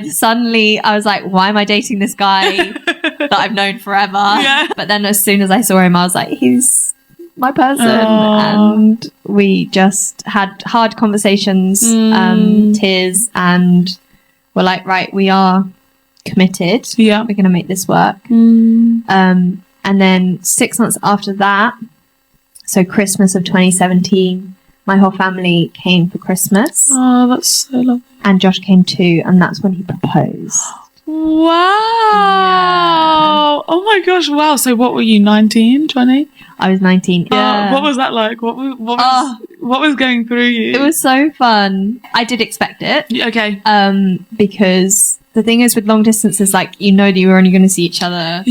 B: was like, why am I dating this guy that I've known forever? But then as soon as I saw him, I was like, he's my person. And we just had hard conversations, tears, and we're like, right, we are committed. We're going to make this work. And then 6 months after that, so Christmas of 2017, my whole family came for Christmas.
A: Oh, that's so lovely.
B: And Josh came too, and that's when he proposed.
A: Wow. Yeah. Oh my gosh, wow. So what were you, 19, 20?
B: I was 19. Yeah.
A: What was that like? What was going through you?
B: It was so fun. I did expect it.
A: Okay.
B: Because the thing is with long distance is like, you know that you're only going to see each other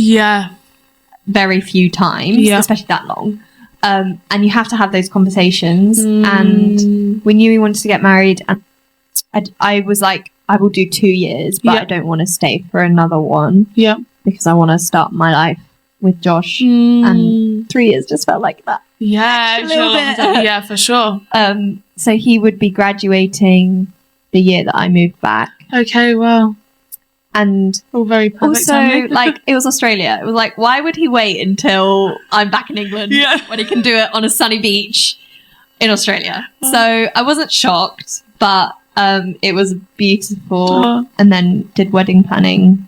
B: very few times, especially that long. And you have to have those conversations. And we knew we wanted to get married. And I was like, I will do 2 years, but I don't want to stay for another one. Yeah. Because I want to start my life with Josh. And 3 years just felt like that.
A: Yeah.
B: A little bit.
A: Yeah, for sure.
B: So he would be graduating the year that I moved back.
A: Okay, well.
B: And
A: all very perfect
B: also,
A: timing.
B: like, it was Australia. It was like, why would he wait until I'm back in England when he can do it on a sunny beach in Australia? So I wasn't shocked, but it was beautiful. And then did wedding planning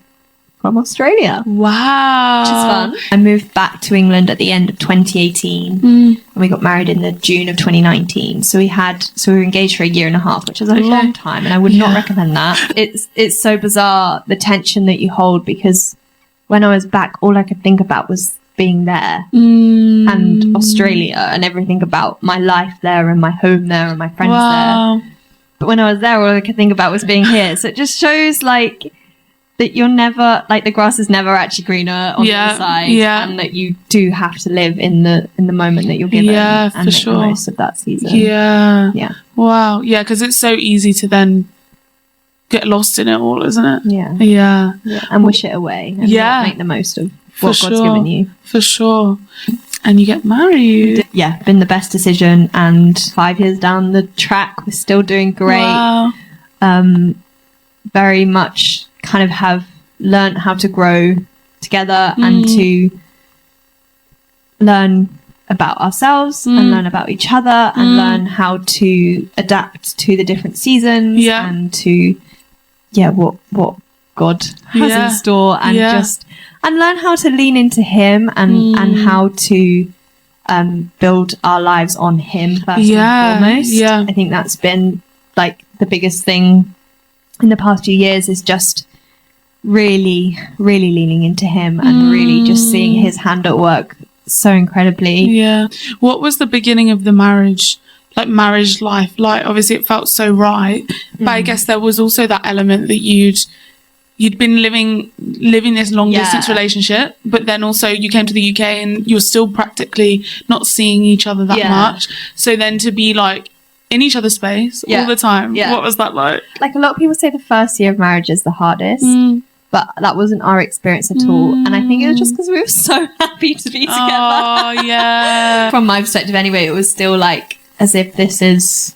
B: from Australia.
A: Wow.
B: Which is fun. I moved back to England at the end of 2018 and we got married in the June of 2019. So we were engaged for a year and a half, which is a long time, and I would not recommend that. It's so bizarre, the tension that you hold, because when I was back, all I could think about was being there and Australia and everything about my life there and my home there and my friends there. But when I was there, all I could think about was being here. So it just shows like that you're never, like, the grass is never actually greener on the other side, and that you do have to live in the moment that you're given, and make the most of that season. Wow. Yeah,
A: because it's so easy to then get lost in it all, isn't it?
B: Yeah, and wish it away, and not make the most of what God's given you. For sure.
A: And you get married.
B: Yeah, been the best decision, and 5 years down the track, we're still doing great.
A: Wow.
B: Very much kind of have learned how to grow together and to learn about ourselves and learn about each other and learn how to adapt to the different seasons and to what God has in store, and and learn how to lean into him and how to build our lives on him first and foremost. I think that's been like the biggest thing in the past few years, is just really leaning into him and really just seeing his hand at work so incredibly.
A: What was the beginning of the marriage life like? Obviously it felt so right, but I guess there was also that element that you'd been living this long distance relationship, but then also you came to the UK and you're still practically not seeing each other that much. So then to be like in each other's space all the time, what was that like? Like,
B: a lot of people say the first year of marriage is the hardest, but that wasn't our experience at all. And I think it was just because we were so happy to be together.
A: Oh, yeah.
B: From my perspective anyway, it was still like as if this is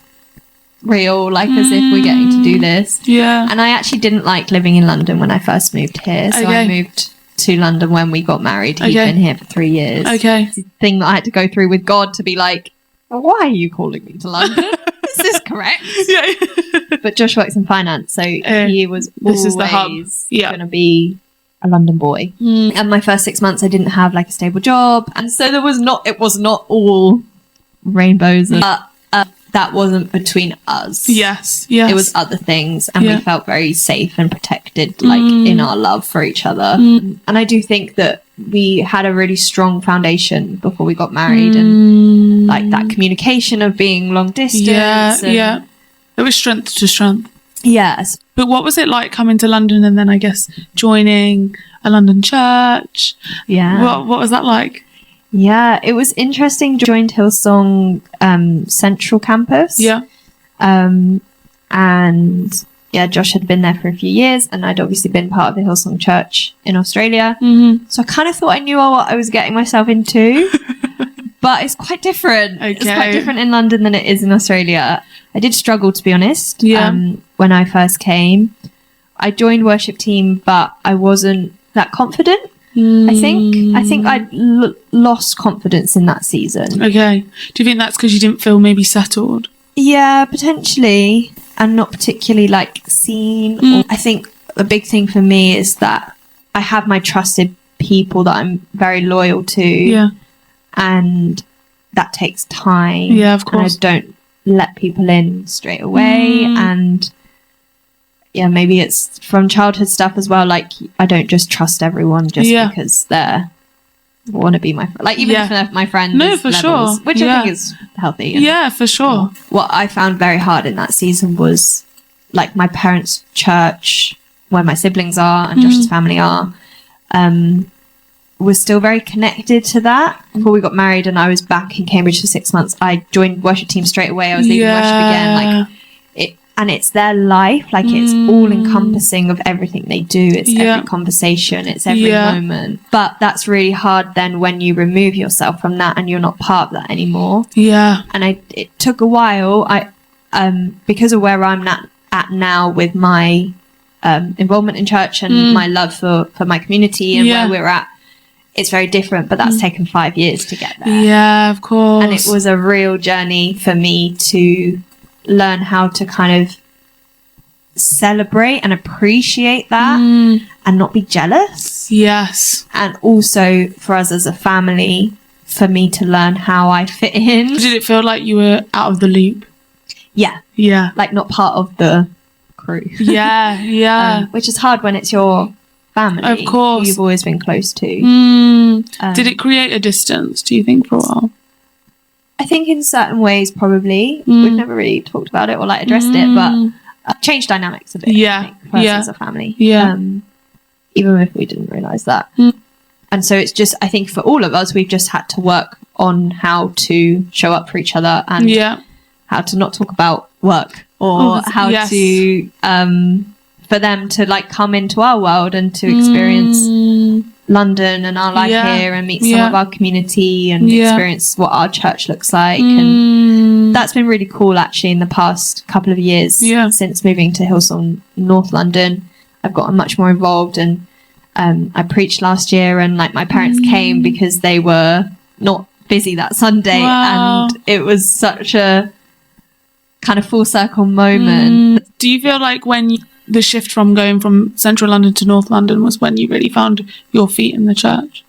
B: real, like as if we're getting to do this. And I actually didn't like living in London when I first moved here. So I moved to London when we got married. He'd been here for 3 years. It's the thing that I had to go through with God to be like, why are you calling me to London? Is this correct?
A: Yeah.
B: But Josh works in finance, so he was
A: this is the hub.
B: Going to be a London boy. And my first 6 months, I didn't have like a stable job, and so it was not all rainbows. But that wasn't between us.
A: Yes.
B: It was other things, and we felt very safe and protected, like in our love for each other. And I do think that we had a really strong foundation before we got married, and like that communication of being long distance.
A: Yeah. It was strength to strength.
B: Yes.
A: But what was it like coming to London and then I guess joining a London church?
B: Yeah.
A: What was that like?
B: Yeah, it was interesting. Joined Hillsong Central Campus.
A: Yeah.
B: And yeah, Josh had been there for a few years, and I'd obviously been part of the Hillsong Church in Australia. So I kind of thought I knew what I was getting myself into. But it's quite different. Okay. It's quite different in London than it is in Australia. I did struggle, to be honest, when I first came. I joined worship team, but I wasn't that confident. I think I lost confidence in that season.
A: Okay. Do you think that's because you didn't feel maybe settled?
B: Yeah, potentially, and not particularly like seen. I think a big thing for me is that I have my trusted people that I'm very loyal to.
A: Yeah.
B: And that takes time.
A: Yeah, of course.
B: And I don't let people in straight away. And yeah, maybe it's from childhood stuff as well. Like, I don't just trust everyone just because they want to be my friend. Like, even if they're my friend.
A: No, for sure.
B: Which I think is healthy.
A: Yeah, for sure.
B: What I found very hard in that season was like my parents' church, where my siblings are and Josh's family are, was still very connected to that. Before we got married and I was back in Cambridge for 6 months, I joined worship team straight away. I was leading worship again. Like and it's their life. Like it's all encompassing of everything they do. It's every conversation. It's every moment. But that's really hard then when you remove yourself from that and you're not part of that anymore. Yeah. And it took a while. Because of where I'm at now with my involvement in church and my love for my community and where we're at, it's very different, but that's taken 5 years to get there.
A: Yeah, of course.
B: And it was a real journey for me to learn how to kind of celebrate and appreciate that and not be jealous.
A: Yes.
B: And also for us as a family, for me to learn how I fit in.
A: Did it feel like you were out of the loop?
B: Yeah.
A: Yeah.
B: Like not part of the crew.
A: Yeah, yeah.
B: Which is hard when it's your family.
A: Of course.
B: Who you've always been close to.
A: Did it create a distance, do you think, for a while?
B: I think in certain ways, probably. We've never really talked about it or like addressed it, but changed dynamics a bit.
A: Yeah.
B: I think, for us as a family.
A: Yeah.
B: Even if we didn't realise that. And so it's just, I think for all of us, we've just had to work on how to show up for each other and how to not talk about work or how to, for them to like come into our world and to experience London and our life here and meet some of our community and experience what our church looks like. And that's been really cool actually in the past couple of years since moving to Hillsong North London. I've gotten much more involved and I preached last year and like my parents came because they were not busy that Sunday and it was such a kind of full circle moment.
A: Do you feel like when the shift from going from central London to North London was when you really found your feet in the church?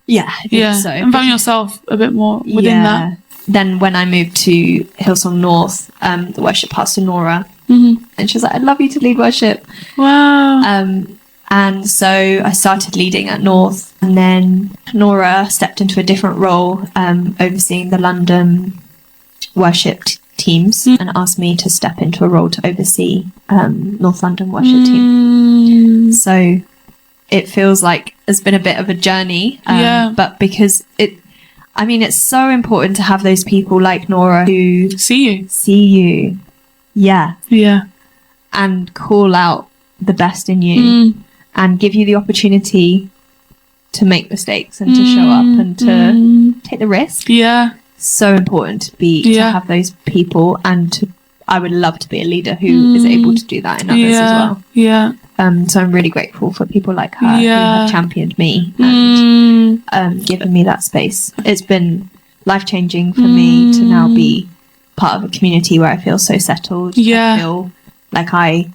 B: Yeah, I think so.
A: And found yourself a bit more within that.
B: Then when I moved to Hillsong North, the worship pastor Nora, and she was like, I'd love you to lead worship.
A: Wow.
B: And so I started leading at North, and then Nora stepped into a different role, overseeing the London worship teams and asked me to step into a role to oversee North London worship team. So it feels like it's been a bit of a journey, but because it's so important to have those people like Nora who see you and call out the best in you and give you the opportunity to make mistakes and to show up and to take the risk. So important to have those people, and I would love to be a leader who is able to do that in others as well. So I'm really grateful for people like her who have championed me and given me that space. It's been life-changing for me to now be part of a community where I feel so settled.
A: Yeah.
B: I feel like I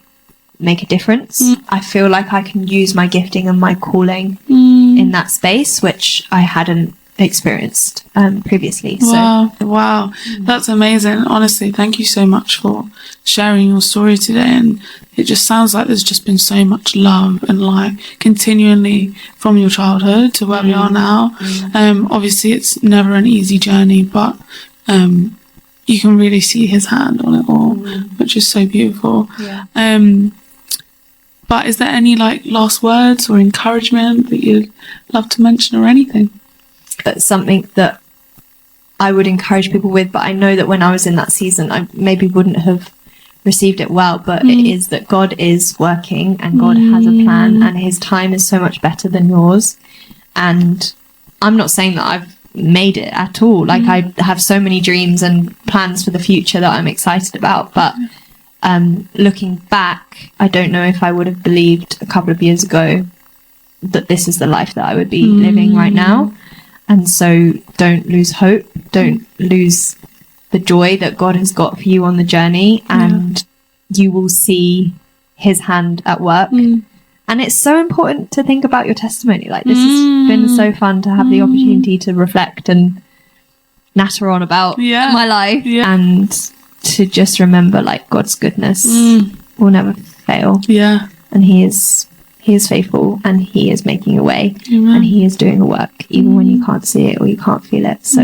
B: make a difference. I feel like I can use my gifting and my calling in that space, which I hadn't experienced previously.
A: Wow, that's amazing. Honestly, thank you so much for sharing your story today. And it just sounds like there's just been so much love and like continually from your childhood to where we are now. Obviously it's never an easy journey, but you can really see his hand on it all, which is so beautiful. But is there any like last words or encouragement that you'd love to mention or anything?
B: That's something that I would encourage people with, but I know that when I was in that season, I maybe wouldn't have received it well, but it is that God is working and God has a plan, and his time is so much better than yours. And I'm not saying that I've made it at all. Like I have so many dreams and plans for the future that I'm excited about, but looking back, I don't know if I would have believed a couple of years ago that this is the life that I would be living right now. And so don't lose hope, don't lose the joy that God has got for you on the journey, and you will see his hand at work. And it's so important to think about your testimony. Like this has been so fun to have the opportunity to reflect and natter on about my life and to just remember like God's goodness will never fail. And he is faithful, and he is making a way. Amen. And he is doing a work even when you can't see it or you can't feel it. So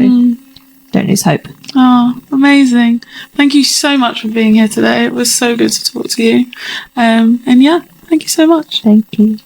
B: don't lose hope.
A: Oh, amazing. Thank you so much for being here today. It was so good to talk to you. And yeah, thank you so much.
B: Thank you.